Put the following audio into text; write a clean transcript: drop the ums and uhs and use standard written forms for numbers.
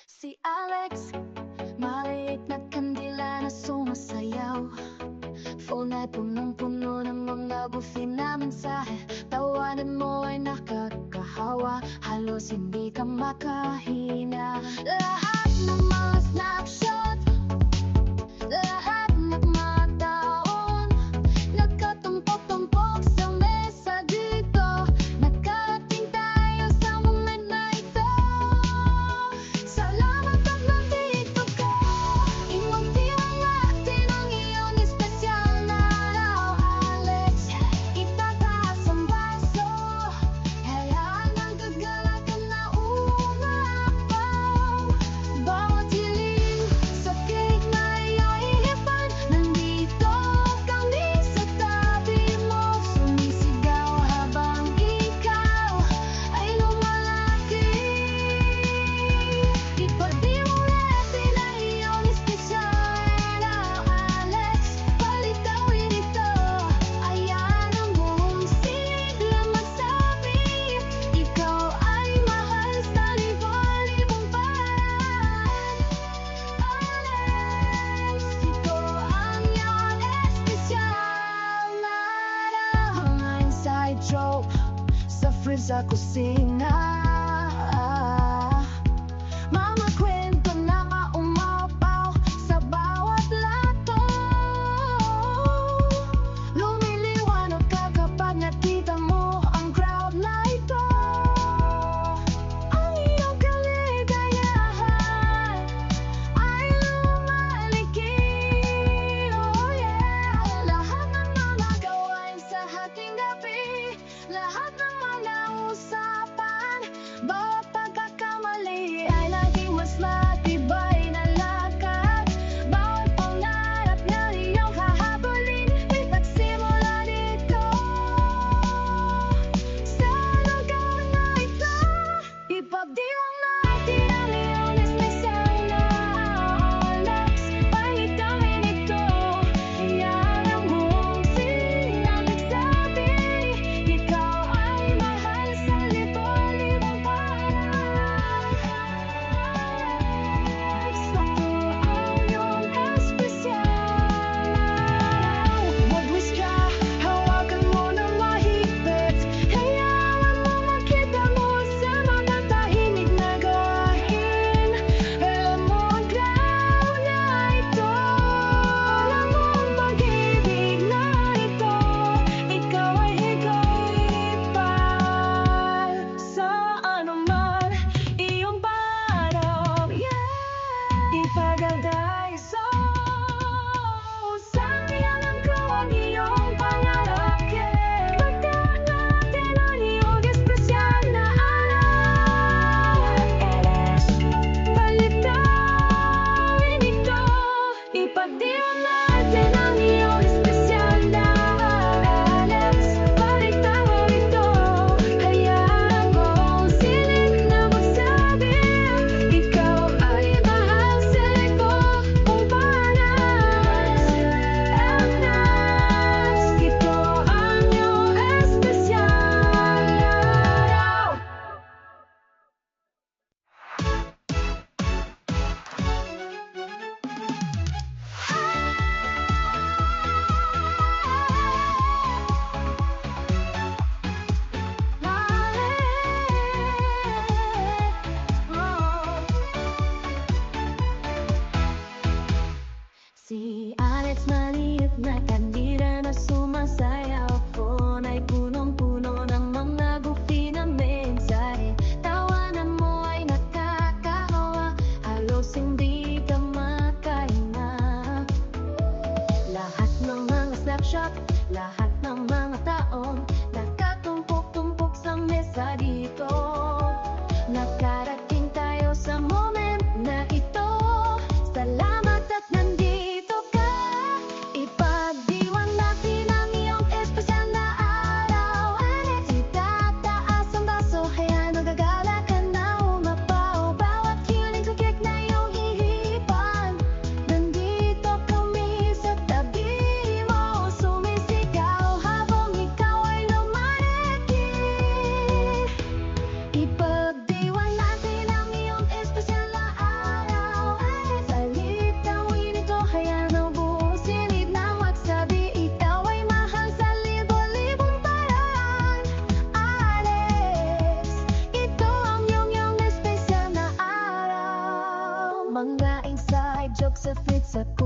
Si Alex, maliit na kandila na sumasayaw. Phone ay punong-puno ng mga bufi na mensahe. Tawanan mo ay nakakahawa, halos hindi ka makahina. Lahat ng mga snapshot, lahat ng mga taon, nagkatumpok-tumpok sa mesa dito. Nakarating tayo sa moment na ito. Salamat at nandito ka. Imunti ang atin ang iyong espesyal na araw, Alex. Itataas ang baso, hayaan ang kagalakan na umapaw. Bawat hiling sa cake na iyong inipan, nandito kami sa tabi mo. Sumisigaw habang ikaw ay lumalaki. Ipagdiin natin ang iyong espesyal na Alex. Palitawin ito, ayan ang buong sigla magsabi. Ikaw ay mahal sa libo-libong paraan. Alex, ito ang iyong espesyal na araw. Mga inside joke sa fridge sa kusina. Mga kwento na maumapaw sa bawat lato. Lumiliwanag ka kapag nakita mo ang crowd na ito. Ang iyong kaligayahan ay lumalaki. Oh yeah. Lahat ng mga gawain sa hating gabi, lahat ng mga usapan sa puso